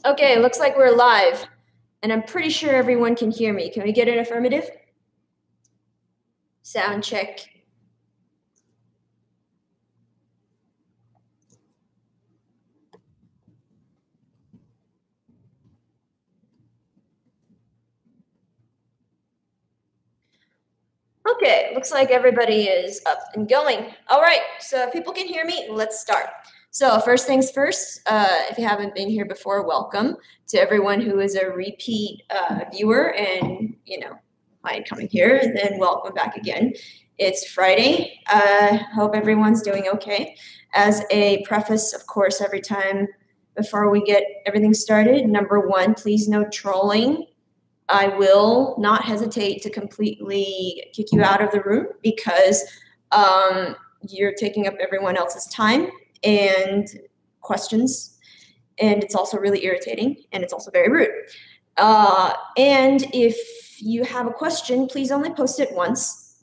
Okay, looks like we're live, and I'm pretty sure everyone can hear me. Can we get an affirmative? Sound check. Okay, looks like everybody is up and going. All right, so if people can hear me, let's start. So first things first, if you haven't been here before, welcome to everyone who is a repeat viewer and, might coming here, then welcome back again. It's Friday. Hope everyone's doing okay. As a preface, of course, every time before we get everything started, number one, please no trolling. I will not hesitate to completely kick you out of the room because you're taking up everyone else's time and questions, and it's also really irritating, and it's also very rude. And if you have a question, please only post it once.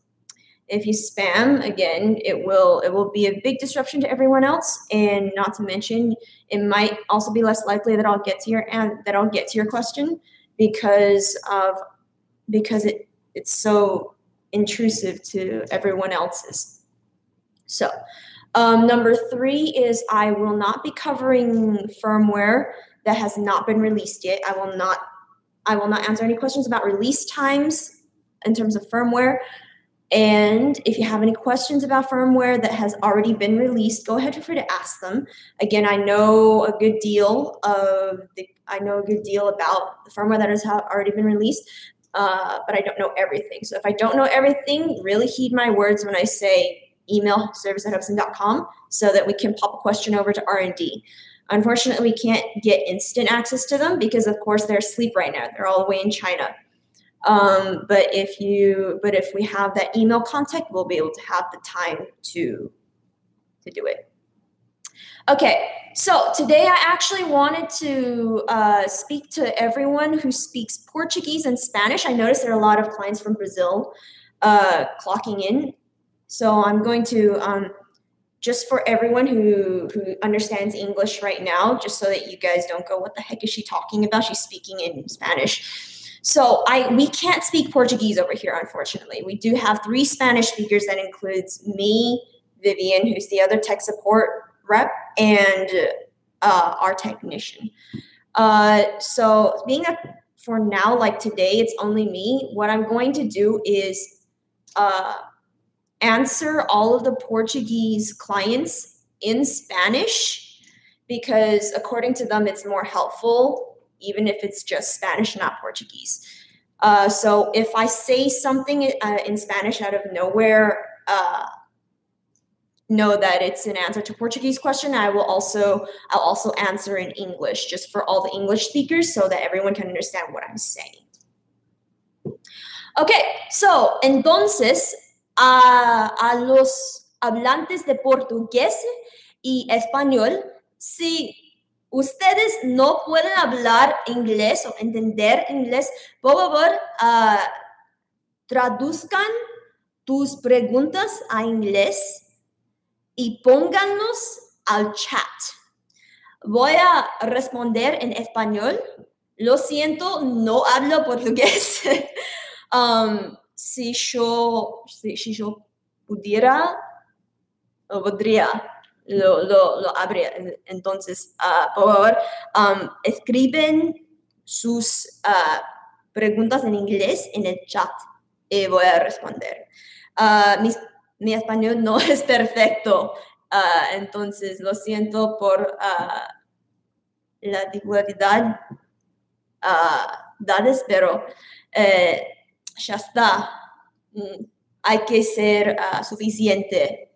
If you spam, again, it will be a big disruption to everyone else, and not to mention, it might also be less likely that I'll get to your question because it's so intrusive to everyone else's. So number three is I will not be covering firmware that has not been released yet. I will not answer any questions about release times in terms of firmware. And if you have any questions about firmware that has already been released, go ahead, feel free to ask them. Again, I know a good deal about the firmware that has already been released, but I don't know everything. So if I don't know everything, really heed my words when I say email service@hubsan.com so that we can pop a question over to R&D. Unfortunately, we can't get instant access to them because, of course, they're asleep right now. They're all the way in China. But if we have that email contact, we'll be able to have the time to do it. Okay, so today I actually wanted to speak to everyone who speaks Portuguese and Spanish. I noticed there are a lot of clients from Brazil clocking in. So I'm going to, just for everyone who understands English right now, just so that you guys don't go, what the heck is she talking about? She's speaking in Spanish. So we can't speak Portuguese over here, unfortunately. We do have 3 Spanish speakers. That includes me, Vivian, who's the other tech support rep, and our technician. So being that for now, like today, it's only me, what I'm going to do is answer all of the Portuguese clients in Spanish because according to them, it's more helpful even if it's just Spanish, not Portuguese. So if I say something in Spanish out of nowhere, know that it's an answer to Portuguese question. I'll also answer in English just for all the English speakers so that everyone can understand what I'm saying. Okay, so entonces a los hablantes de portugués y español, si ustedes no pueden hablar inglés o entender inglés, por favor, traduzcan tus preguntas a inglés y pónganos al chat. Voy a responder en español. Lo siento, no hablo portugués. Si yo podría, lo habría. Entonces, por favor, escriben sus preguntas en inglés en el chat y voy a responder. Mi español no es perfecto, entonces lo siento por la dificultad, pero ya está. Hay que ser suficiente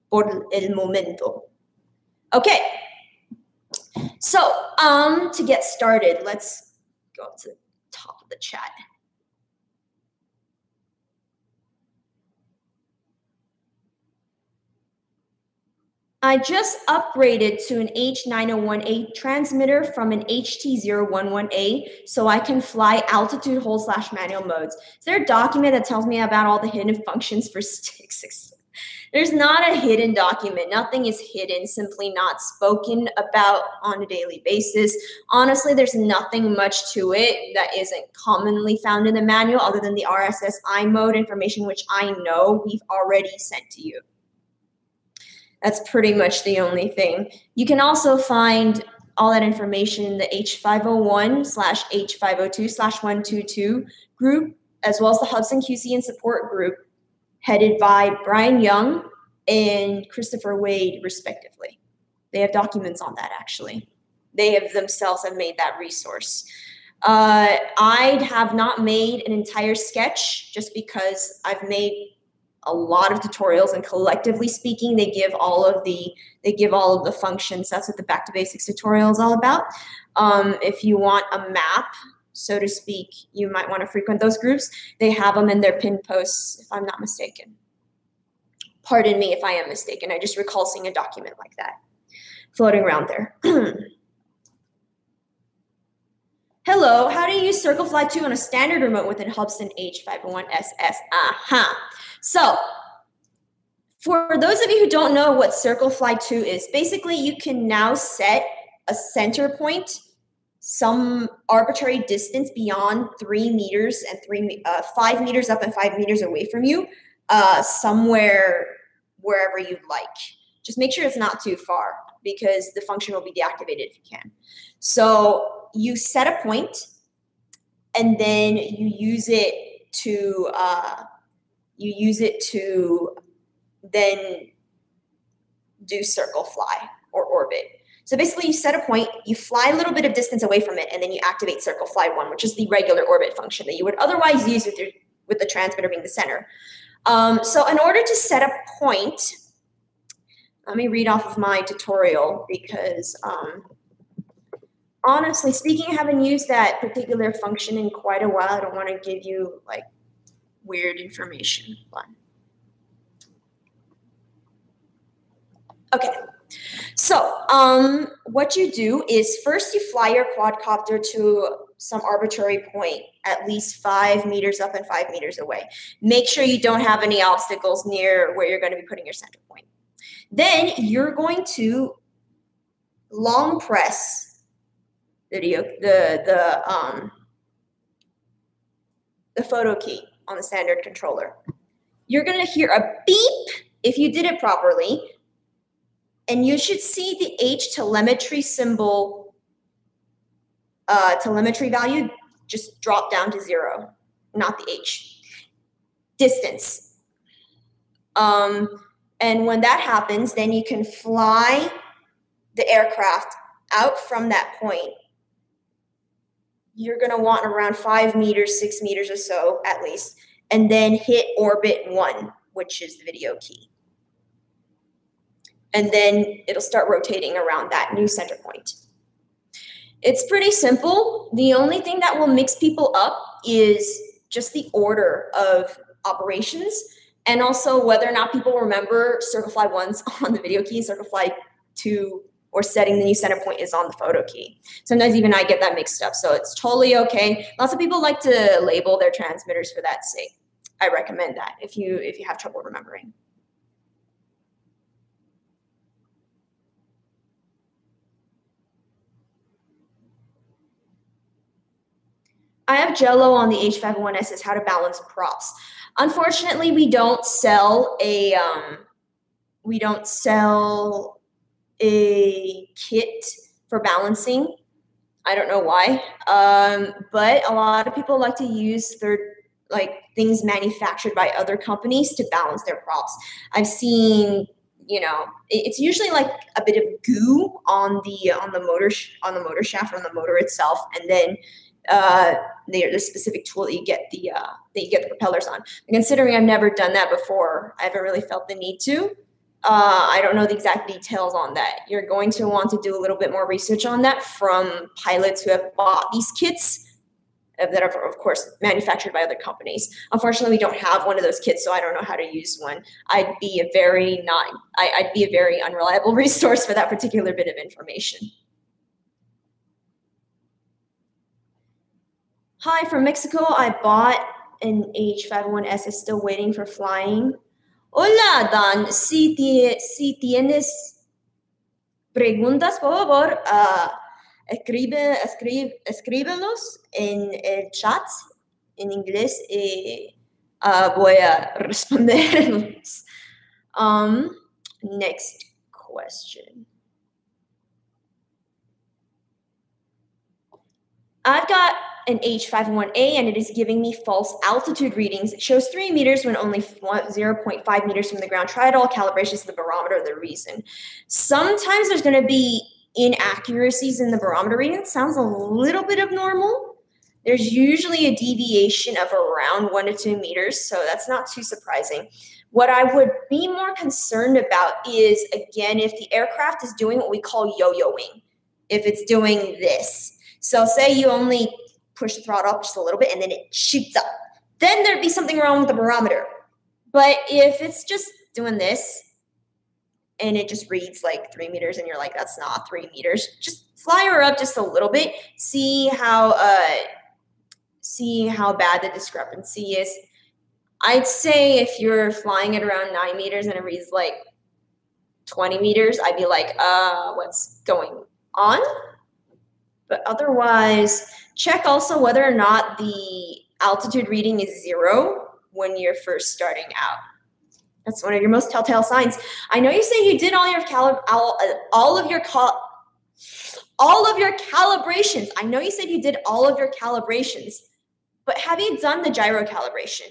por el momento. Okay, so to get started, let's go up to the top of the chat. I just upgraded to an H901A transmitter from an HT011A so I can fly altitude hold / manual modes. Is there a document that tells me about all the hidden functions for 6? There's not a hidden document. Nothing is hidden, simply not spoken about on a daily basis. Honestly, there's nothing much to it that isn't commonly found in the manual other than the RSSI mode information, which I know we've already sent to you. That's pretty much the only thing. You can also find all that information in the H501/H502/122 group, as well as the Hubsan QC and support group, headed by Brian Young and Christopher Wade, respectively. They have documents on that, actually. They have themselves have made that resource. I have not made an entire sketch just because I've made a lot of tutorials, and collectively speaking, they give all of the functions. That's what the Back to Basics tutorial is all about. If you want a map, so to speak, you might want to frequent those groups. They have them in their pinned posts, if I'm not mistaken. Pardon me if I am mistaken. I just recall seeing a document like that floating around there. Hello, how do you use CircleFly 2 on a standard remote with a Hubsan H501SS? So, for those of you who don't know what CircleFly 2 is, basically you can now set a center point, some arbitrary distance beyond 3 meters and 5 meters up and 5 meters away from you, somewhere wherever you'd like. Just make sure it's not too far because the function will be deactivated if you can. So you set a point, and then you use it to then do circle fly or orbit. So basically you set a point, you fly a little bit of distance away from it, and then you activate circle fly 1, which is the regular orbit function that you would otherwise use with the transmitter being the center. So in order to set a point, let me read off of my tutorial because honestly speaking, I haven't used that particular function in quite a while. I don't want to give you like weird information. Okay, so what you do is first you fly your quadcopter to some arbitrary point, at least 5 meters up and 5 meters away. Make sure you don't have any obstacles near where you're going to be putting your center point. Then you're going to long press the photo key on the standard controller. You're going to hear a beep if you did it properly, and you should see the H telemetry symbol, telemetry value just drop down to 0, not the H. Distance. And when that happens, then you can fly the aircraft out from that point. You're going to want around 5 meters, 6 meters or so at least, and then hit orbit 1, which is the video key. And then it'll start rotating around that new center point. It's pretty simple. The only thing that will mix people up is just the order of operations, and also whether or not people remember CircleFly 1's on the video key, CircleFly 2 or setting the new center point is on the photo key. Sometimes even I get that mixed up, so it's totally okay. Lots of people like to label their transmitters for that sake. I recommend that if you have trouble remembering. I have Jello on the H501S as how to balance props. Unfortunately, we don't sell a kit for balancing. I don't know why, but a lot of people like to use things manufactured by other companies to balance their props. I've seen, it's usually like a bit of goo on the motor shaft or on the motor itself, and then the specific tool that you get the propellers on. And considering I've never done that before, I haven't really felt the need to. I don't know the exact details on that. You're going to want to do a little bit more research on that from pilots who have bought these kits that are, of course, manufactured by other companies. Unfortunately, we don't have one of those kits, so I don't know how to use one. I'd be a very unreliable resource for that particular bit of information. Hi, from Mexico. I bought an H501S. Is still waiting for flying. Hola, Dan. Si tienes preguntas, por favor, escríbelos en el chat en inglés y voy a responderlos. Next question. I've got an H51A and it is giving me false altitude readings. It shows 3 meters when only 0.5 meters from the ground. Tried all calibrations of the barometer, the reason. Sometimes there's going to be inaccuracies in the barometer reading. It sounds a little bit abnormal. There's usually a deviation of around 1 to 2 meters, so that's not too surprising. What I would be more concerned about is, again, if the aircraft is doing what we call yo-yoing, if it's doing this. So say you only push the throttle up just a little bit and then it shoots up. Then there'd be something wrong with the barometer. But if it's just doing this and it just reads like 3 meters and you're like, that's not 3 meters, just fly her up just a little bit. See how bad the discrepancy is. I'd say if you're flying at around 9 meters and it reads like 20 meters, I'd be like, what's going on? But otherwise, check also whether or not the altitude reading is 0 when you're first starting out. That's one of your most telltale signs. I know you say you did all of your calibrations. I know you said you did all of your calibrations, but have you done the gyro calibration?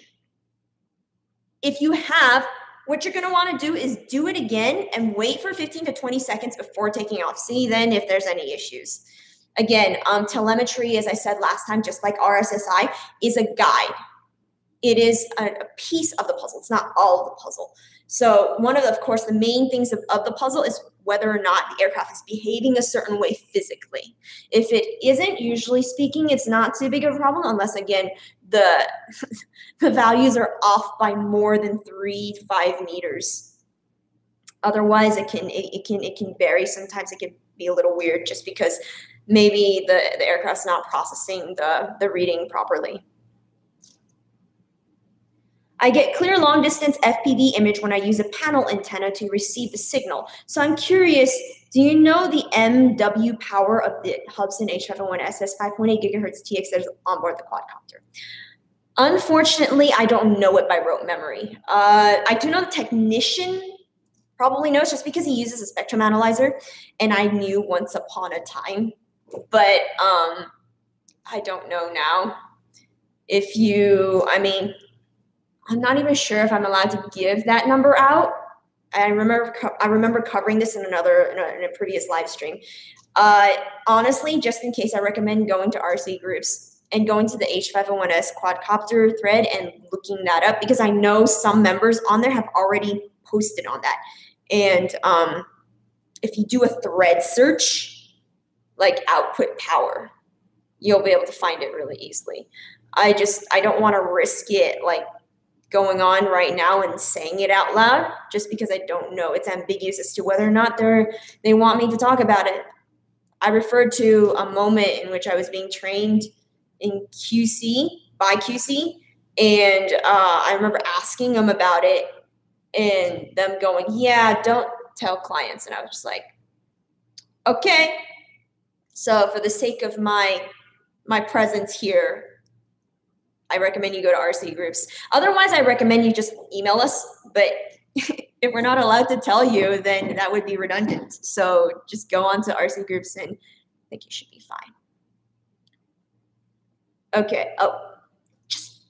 If you have, what you're going to want to do is do it again and wait for 15 to 20 seconds before taking off. See then if there's any issues. Again, telemetry, as I said last time, just like RSSI, is a guide. It is a piece of the puzzle. It's not all of the puzzle. So one of course, the main things of the puzzle is whether or not the aircraft is behaving a certain way physically. If it isn't, usually speaking, it's not too big of a problem unless, again, the values are off by more than 3 to 5 meters. Otherwise, it can vary. Sometimes it can be a little weird just because maybe the aircraft's not processing the reading properly. I get clear long distance FPV image when I use a panel antenna to receive the signal. So I'm curious, do you know the MW power of the Hubsan H501SS 5.8 gigahertz TX that is on board the quadcopter? Unfortunately, I don't know it by rote memory. I do know the technician probably knows just because he uses a spectrum analyzer, and I knew once upon a time, but I don't know now. I'm not even sure if I'm allowed to give that number out. I remember covering this in a previous live stream. Honestly, just in case, I recommend going to RC groups and going to the H501S quadcopter thread and looking that up, because I know some members on there have already posted on that. And if you do a thread search, like output power, you'll be able to find it really easily. I don't want to risk it like going on right now and saying it out loud just because I don't know. It's ambiguous as to whether or not they want me to talk about it. I referred to a moment in which I was being trained in QC by QC, and I remember asking them about it and them going, yeah, don't tell clients. And I was just like, okay. So for the sake of my presence here, I recommend you go to RC groups. Otherwise, I recommend you just email us. But if we're not allowed to tell you, then that would be redundant. So just go on to RC groups and I think you should be fine. Okay. Oh, just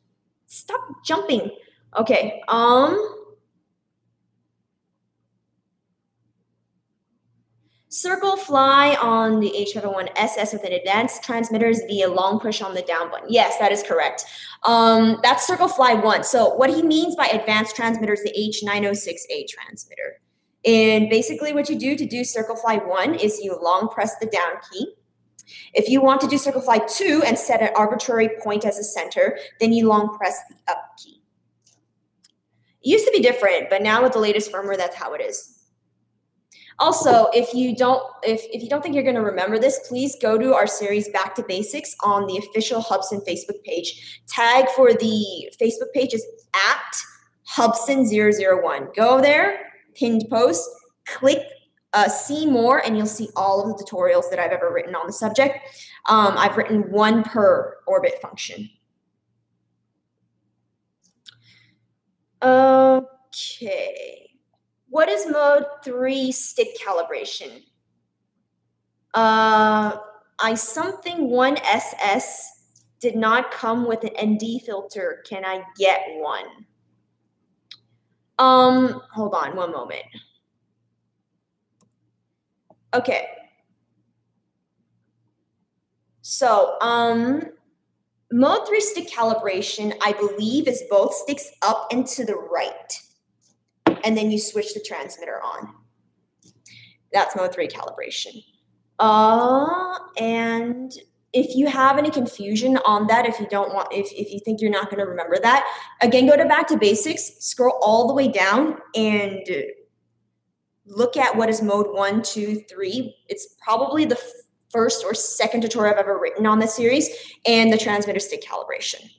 stop jumping. Okay. Circle fly on the H501SS with an advanced transmitters via long push on the down button. Yes, that is correct. That's circle fly 1. So what he means by advanced transmitters, the H906A transmitter. And basically what you do to do circle fly 1 is you long press the down key. If you want to do circle fly 2 and set an arbitrary point as a center, then you long press the up key. It used to be different, but now with the latest firmware, that's how it is. Also, if you don't think you're going to remember this, please go to our series Back to Basics on the official Hubsan Facebook page. Tag for the Facebook page is Hubsan001. Go there, pinned post, click see more, and you'll see all of the tutorials that I've ever written on the subject. I've written one per orbit function. Okay. What is mode 3 stick calibration? I1SS did not come with an ND filter. Can I get one? Hold on one moment. Okay. So, mode 3 stick calibration, I believe, is both sticks up and to the right. And then you switch the transmitter on. That's mode 3 calibration. And if you have any confusion on that, if you think you're not going to remember that, again, go back to basics, scroll all the way down, and look at what is mode 1, 2, 3. It's probably the first or second tutorial I've ever written on this series, and the transmitter stick calibration.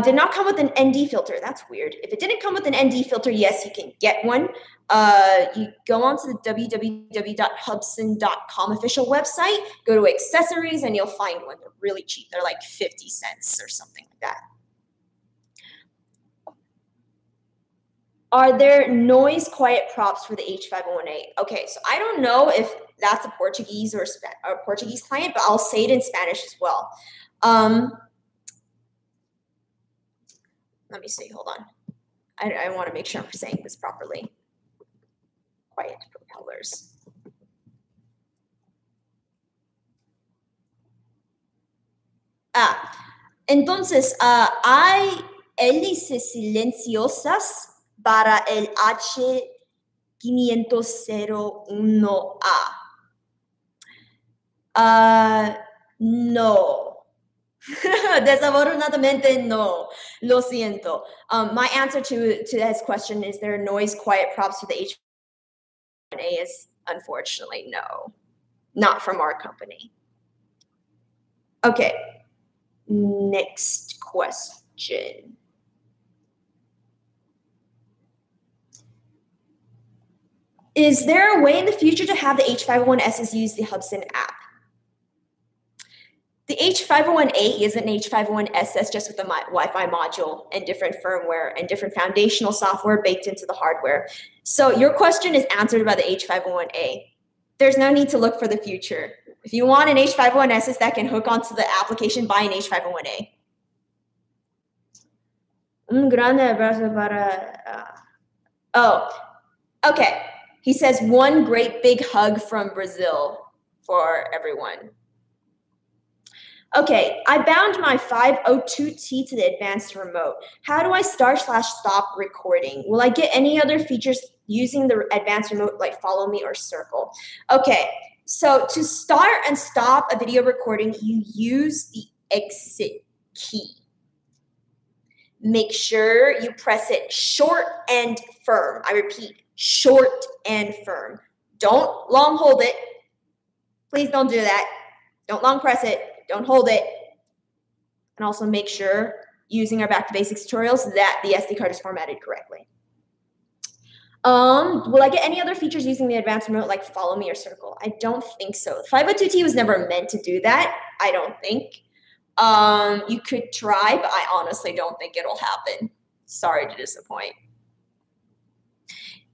Did not come with an ND filter. That's weird. If it didn't come with an ND filter, yes, you can get one. You go onto the www.hubsan.com official website, go to accessories, and you'll find one. They're really cheap. They're like 50 cents or something like that. Are there noise quiet props for the H501A? Okay, so I don't know if that's a Portuguese or a Portuguese client, but I'll say it in Spanish as well. Let me see, hold on. I want to make sure I'm saying this properly. Quiet propellers. Entonces, hay hélices silenciosas para el H501A. No. Desafortunadamente no. Lo siento. My answer to this question is there noise quiet props for the H501A is unfortunately no. Not from our company. Okay. Next question. Is there a way in the future to have the H501Ss use the Hubsan app? The H501A is an H501SS just with a Wi-Fi module and different firmware and different foundational software baked into the hardware. So your question is answered by the H501A. There's no need to look for the future. If you want an H501SS that can hook onto the application, buy an H501A. Un grande abrazo para... Oh, okay. He says one great big hug from Brazil for everyone. Okay, I bound my 502T to the advanced remote. How do I start/stop recording? Will I get any other features using the advanced remote like follow me or circle? Okay, so to start and stop a video recording, you use the exit key. Make sure you press it short and firm. I repeat, short and firm. Don't long hold it. Please don't do that. Don't long press it. Don't hold it. And also make sure, using our Back to Basics tutorials, that the SD card is formatted correctly. Will I get any other features using the advanced remote like follow me or circle? I don't think so. The 502T was never meant to do that, I don't think. You could try, but I honestly don't think it'll happen. Sorry to disappoint.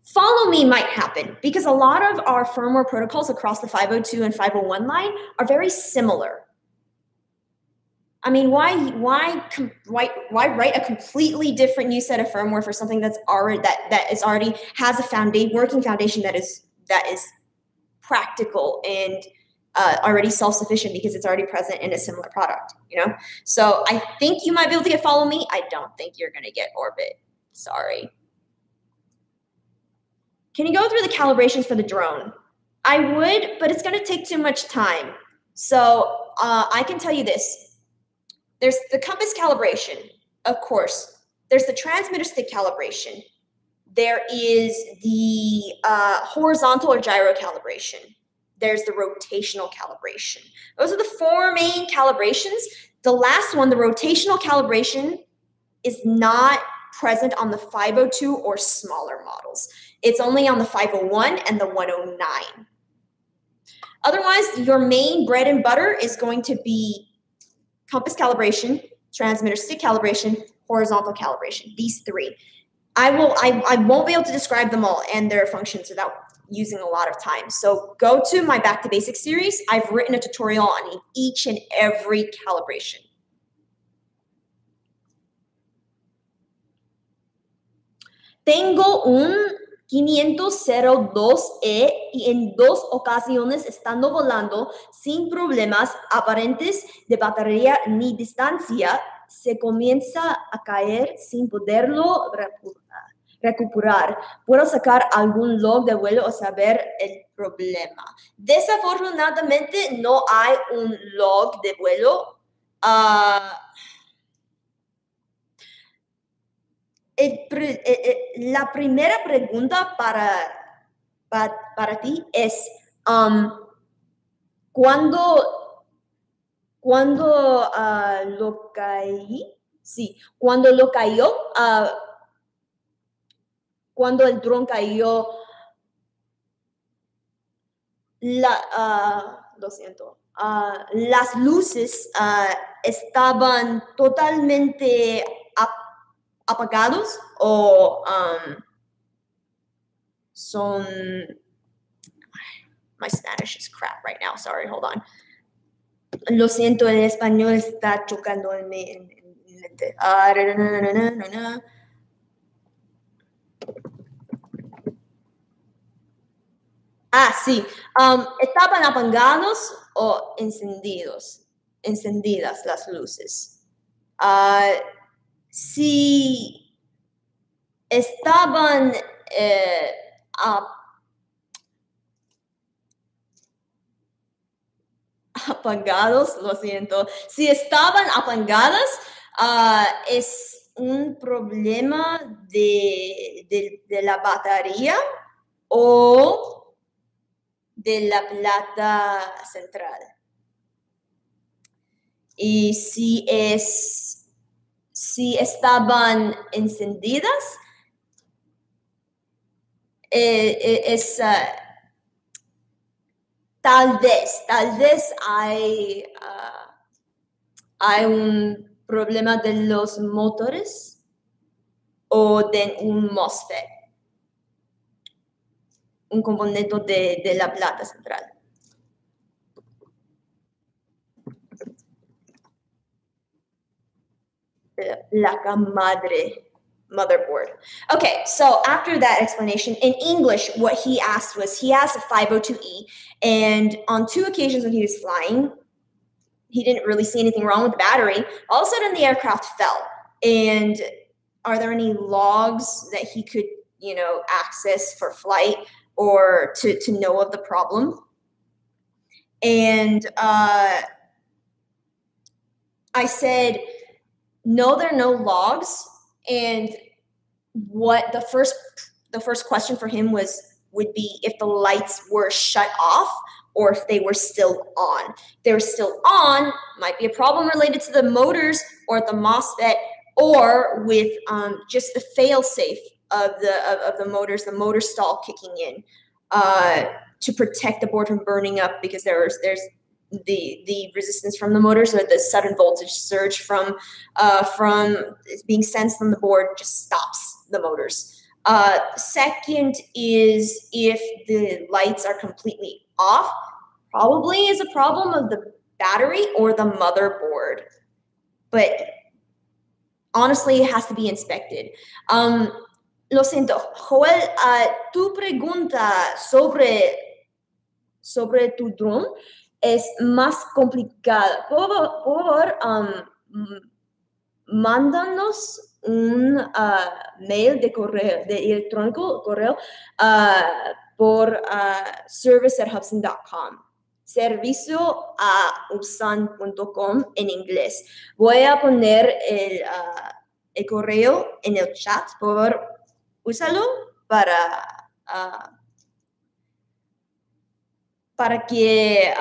Follow me might happen because a lot of our firmware protocols across the 502 and 501 line are very similar. I mean, why write a completely different new set of firmware for something that's already has a working foundation that is practical and already self-sufficient because it's already present in a similar product, you know? So I think you might be able to get follow me. I don't think you're gonna get orbit. Sorry. Can you go through the calibrations for the drone? I would, but it's gonna take too much time. So I can tell you this. There's the compass calibration, of course. There's the transmitter stick calibration. There is the horizontal or gyro calibration. There's the rotational calibration. Those are the four main calibrations. The last one, the rotational calibration, is not present on the 502 or smaller models. It's only on the 501 and the 109. Otherwise, your main bread and butter is going to be compass calibration, transmitter stick calibration, horizontal calibration, these three. I won't be able to describe them all and their functions without using a lot of time. So go to my Back to Basics series. I've written a tutorial on each and every calibration. Tengo un 502E y en 2 ocasiones estando volando sin problemas aparentes de batería ni distancia, se comienza a caer sin poderlo recuperar. ¿Puedo sacar algún log de vuelo o saber el problema? Desafortunadamente no hay un log de vuelo. La primera pregunta para ti es, ¿cuándo lo caí? Sí, cuando lo cayó, cuando el dron cayó, lo siento, las luces estaban totalmente apagados o son... My Spanish is crap right now. Sorry, hold on. Lo siento, el español está chocando en mi mente. Sí. ¿Estaban apagados o encendidas las luces? Si estaban apagados, lo siento. Si estaban apagadas, es un problema de la batería o de la plata central. Y si estaban encendidas, tal vez hay un problema de los motores o de un MOSFET, un componente de la plata central. Placa madre, motherboard. Okay, so after that explanation, in English, what he asked was, he asked a 502E, and on 2 occasions when he was flying, he didn't really see anything wrong with the battery. All of a sudden, the aircraft fell. And are there any logs that he could, access for flight or to know of the problem? And I said, no, there are no logs. And what the first question for him would be if the lights were shut off or if they were still on. If they were still on, might be a problem related to the motors or the MOSFET, or with just the fail-safe of the motors, the motor stall kicking in to protect the board from burning up, because there's the resistance from the motors, or the sudden voltage surge from being sensed on the board just stops the motors. Second is if the lights are completely off, probably is a problem of the battery or the motherboard. But honestly, it has to be inspected. Lo siento, Joel, tu pregunta sobre tu drone es más complicada. Por favor, mándanos un mail de correo, de electrónico, correo, por service@hubsan.com. Servicio a hubsan.com en inglés. Voy a poner el correo en el chat. Por favor, úsalo para que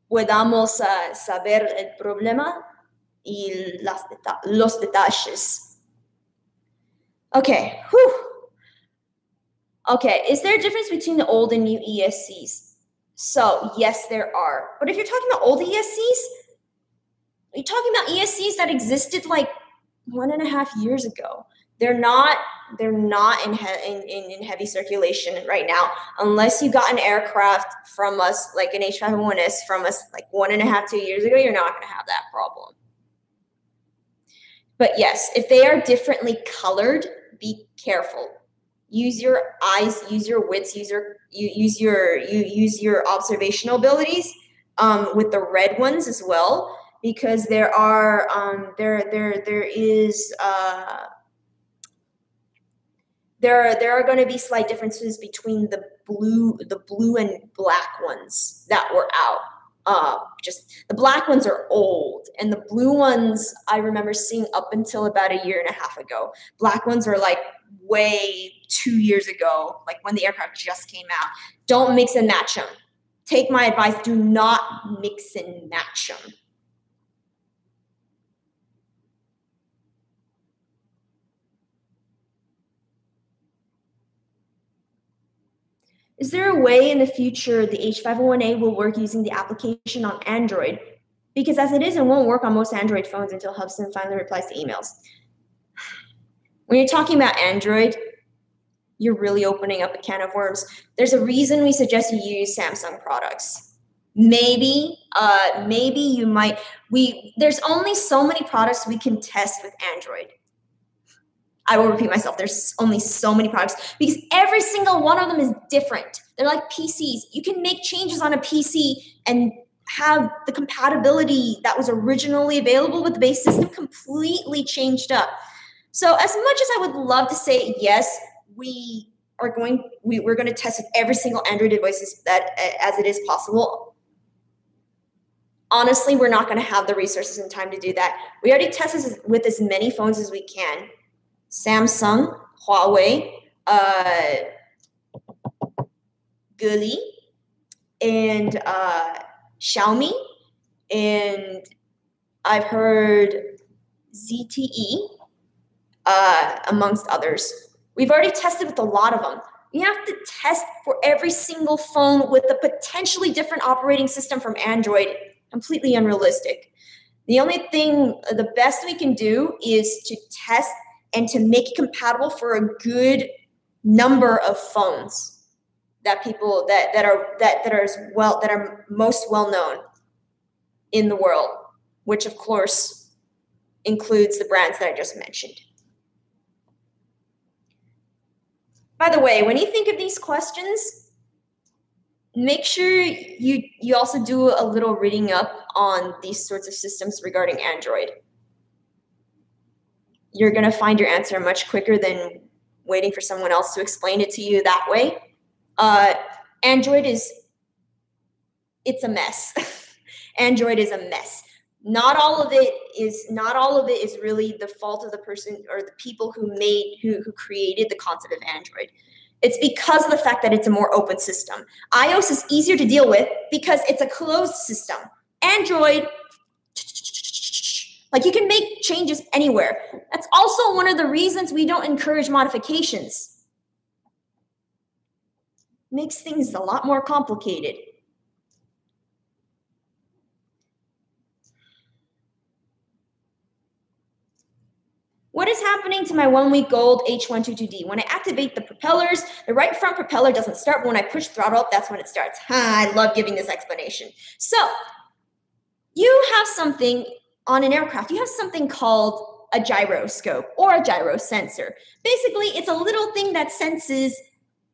podamos saber el problema y los detalles. Okay, whew. Okay, is there a difference between the old and new ESCs? So, yes, there are. But if you're talking about old ESCs, you're talking about ESCs that existed like 1.5 years ago. They're not in heavy circulation right now, unless you got an aircraft from us, like an H501S from us like 1.5, 2 years ago, you're not going to have that problem. But yes, if they are differently colored, be careful. Use your eyes, use your wits, use your observational abilities with the red ones as well, because there are going to be slight differences between the blue and black ones that were out. Just the black ones are old, and the blue ones I remember seeing up until about 1.5 years ago. Black ones are like way 2 years ago, like when the aircraft just came out. Don't mix and match them. Take my advice, do not mix and match them. Is there a way in the future the H501A will work using the application on Android? Because as it is, it won't work on most Android phones until Hubsan finally replies to emails. When you're talking about Android, you're really opening up a can of worms. There's a reason we suggest you use Samsung products. Maybe you might. There's only so many products we can test with Android. I will repeat myself. There's only so many products because every single one of them is different. They're like PCs. You can make changes on a PC and have the compatibility that was originally available with the base system completely changed up. So as much as I would love to say yes, we're going to test with every single Android device that as it is possible. Honestly, we're not going to have the resources and time to do that. We already tested with as many phones as we can. Samsung, Huawei, Geely, and Xiaomi, and I've heard ZTE, amongst others. We've already tested with a lot of them. You have to test for every single phone with a potentially different operating system from Android. Completely unrealistic. The best we can do is to test and to make it compatible for a good number of phones that are most well known in the world, which of course includes the brands that I just mentioned. By the way, when you think of these questions, make sure you also do a little reading up on these sorts of systems regarding Android. You're going to find your answer much quicker than waiting for someone else to explain it to you that way. Android it's a mess. Android is a mess. Not all of it is really the fault of the person or the people who created the concept of Android. It's because of the fact that it's a more open system. iOS is easier to deal with because it's a closed system. Android, like you can make changes anywhere. That's also one of the reasons we don't encourage modifications. Makes things a lot more complicated. What is happening to my 1-week-old H122D? When I activate the propellers, the right front propeller doesn't start, but when I push throttle up, that's when it starts. I love giving this explanation. So you have something on an aircraft, you have something called a gyroscope or a gyro sensor. Basically, it's a little thing that senses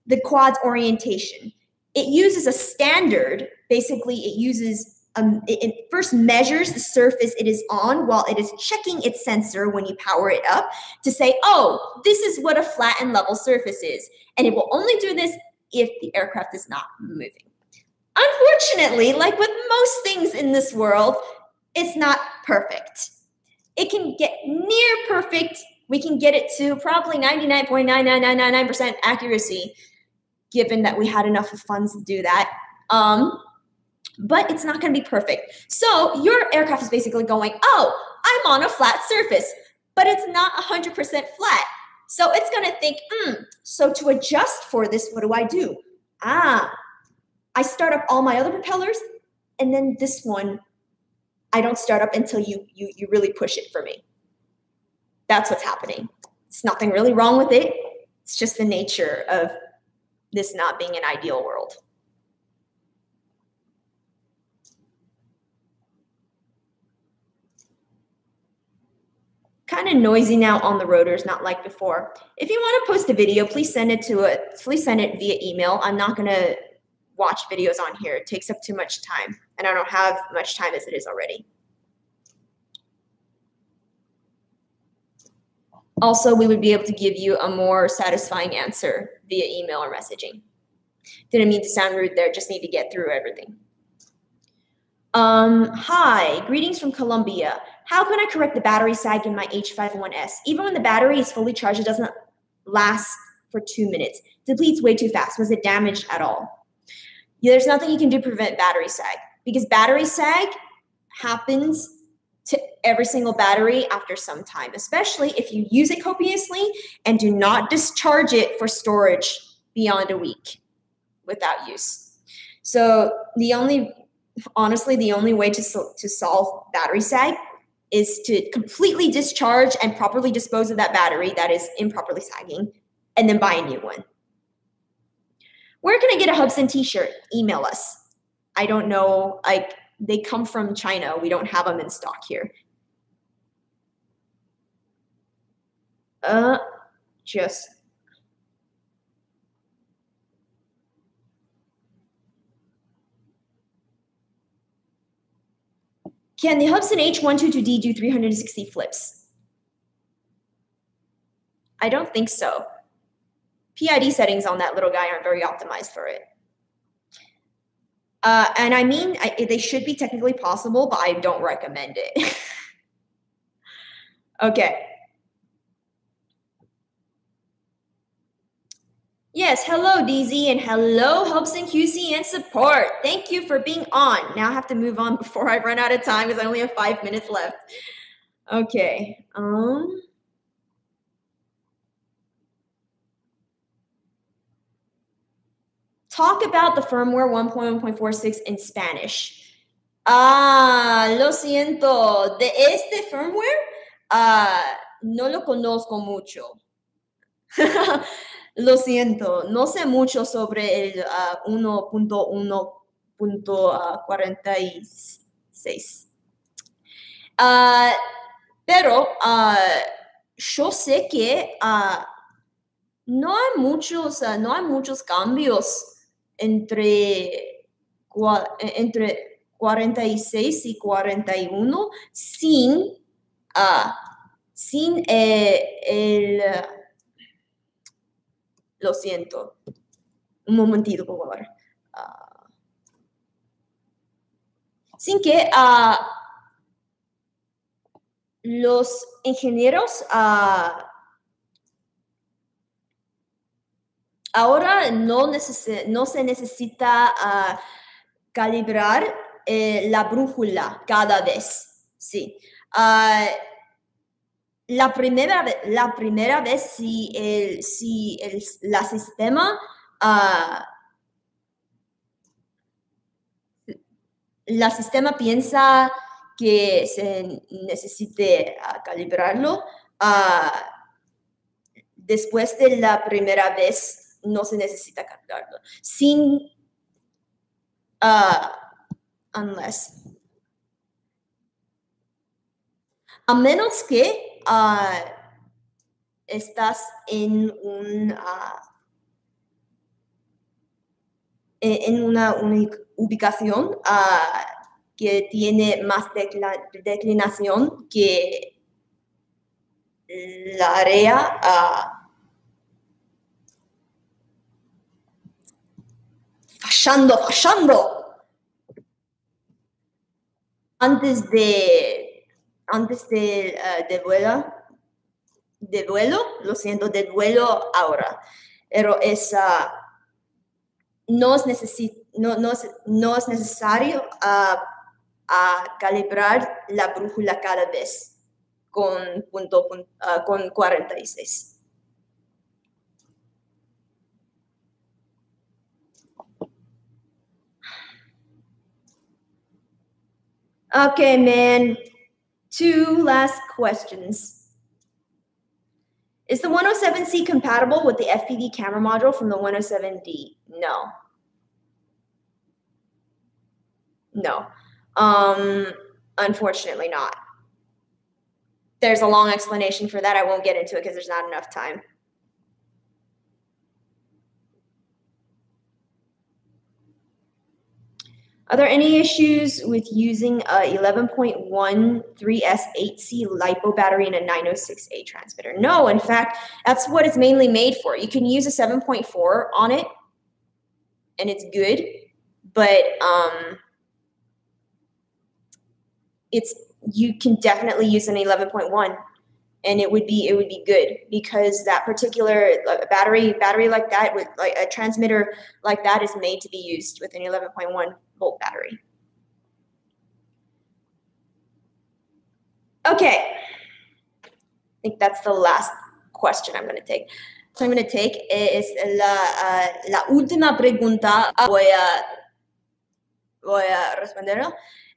the quad's orientation. It uses a standard. Basically, it first measures the surface it is on while it is checking its sensor when you power it up to say, oh, this is what a flat and level surface is. And it will only do this if the aircraft is not moving. Unfortunately, like with most things in this world, it's not perfect. It can get near perfect. We can get it to probably 99.99999% accuracy, given that we had enough of funds to do that. But it's not going to be perfect. So your aircraft is basically going, oh, I'm on a flat surface, but it's not 100% flat. So it's going to think, so to adjust for this, what do? I start up all my other propellers, and then this one, I don't start up until you really push it for me. That's what's happening. It's nothing really wrong with it. It's just the nature of this not being an ideal world. Kind of noisy now on the rotors, not like before. If you want to post a video, please send it via email. I'm not going to watch videos on here. It takes up too much time, and I don't have much time as it is already. Also, we would be able to give you a more satisfying answer via email or messaging. Didn't mean to sound rude there, just need to get through everything. Hi, greetings from Colombia. How can I correct the battery sag in my H51S? Even when the battery is fully charged, it doesn't last for 2 minutes. Depletes way too fast. Was it damaged at all? Yeah, there's nothing you can do to prevent battery sag, because battery sag happens to every single battery after some time, especially if you use it copiously and do not discharge it for storage beyond a week without use. So honestly, the only way to solve battery sag is to completely discharge and properly dispose of that battery that is improperly sagging, and then buy a new one. Where can I get a Hubsan t-shirt? Email us. I don't know, they come from China. We don't have them in stock here. Can the Hubsan H122D do 360 flips? I don't think so. PID settings on that little guy aren't very optimized for it. And I mean, they should be technically possible, but I don't recommend it. Okay. Yes, hello, DZ, and hello, Hubsan QC and support. Thank you for being on. Now I have to move on before I run out of time because I only have 5 minutes left. Okay. Talk about the firmware 1.1.46 in Spanish. Lo siento. De este firmware, no lo conozco mucho. Lo siento, no sé mucho sobre el 1.1.46. Pero yo sé que no hay muchos cambios entre 46 y 41 sin el... Lo siento. Un momentito, por favor. Sin que los ingenieros ahora no se necesita calibrar la brújula cada vez. Sí. La primera vez si la sistema piensa que se necesite calibrarlo, después de la primera vez no se necesita calibrarlo. A menos que estás en una ubicación que tiene más declinación que la área fallando antes de vuelo, lo siento, de vuelo ahora, pero no es necesario calibrar la brújula cada vez. con 46. Okay, man. 2 last questions. Is the 107C compatible with the FPV camera module from the 107D? No. No. Unfortunately not. There's a long explanation for that. I won't get into it because there's not enough time. Are there any issues with using a 11.1 3S8C LiPo battery in a 906A transmitter? No, in fact, that's what it's mainly made for. You can use a 7.4 on it, and it's good, but you can definitely use an 11.1, and it would be good, because that particular battery like that, with like a transmitter like that, is made to be used with an 11.1 volt battery. Okay, I think that's the last question I'm going to take. So I'm going to take es la última pregunta. Voy a responderlo.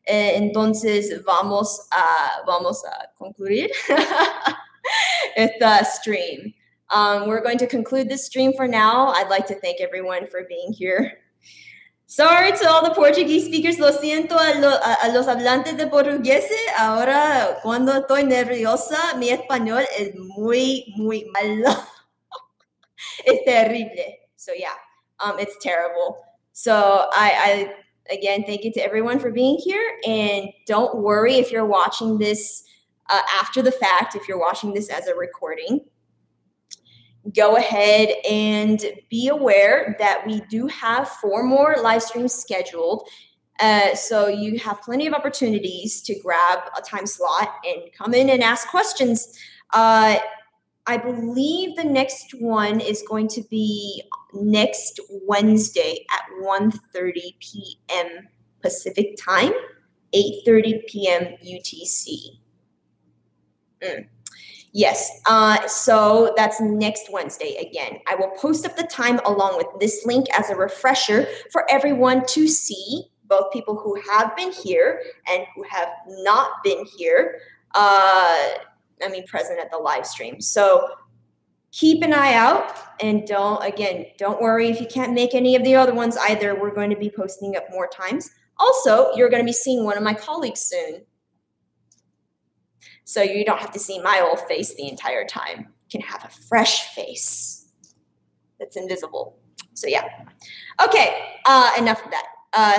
Entonces vamos a concluir esta stream. We're going to conclude this stream for now. I'd like to thank everyone for being here. Sorry to all the Portuguese speakers. Lo siento a los hablantes de portugués. Ahora, cuando estoy nerviosa, mi español es muy malo. It's terrible. So yeah, it's terrible. So I again, thank you to everyone for being here. And don't worry if you're watching this after the fact, if you're watching this as a recording. Go ahead and be aware that we do have 4 more live streams scheduled. So you have plenty of opportunities to grab a time slot and come in and ask questions. I believe the next one is going to be next Wednesday at 1:30 p.m. Pacific time, 8:30 p.m. UTC. Yes, so that's next Wednesday again. I will post up the time along with this link as a refresher for everyone to see, both people who have been here and who have not been here, present at the live stream. So keep an eye out, and don't worry if you can't make any of the other ones either. We're going to be posting up more times. Also, you're going to be seeing one of my colleagues soon. So you don't have to see my old face the entire time. You can have a fresh face that's invisible. So yeah. Okay, enough of that.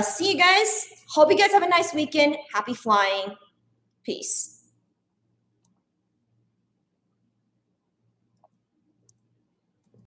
See you guys. Hope you guys have a nice weekend. Happy flying. Peace.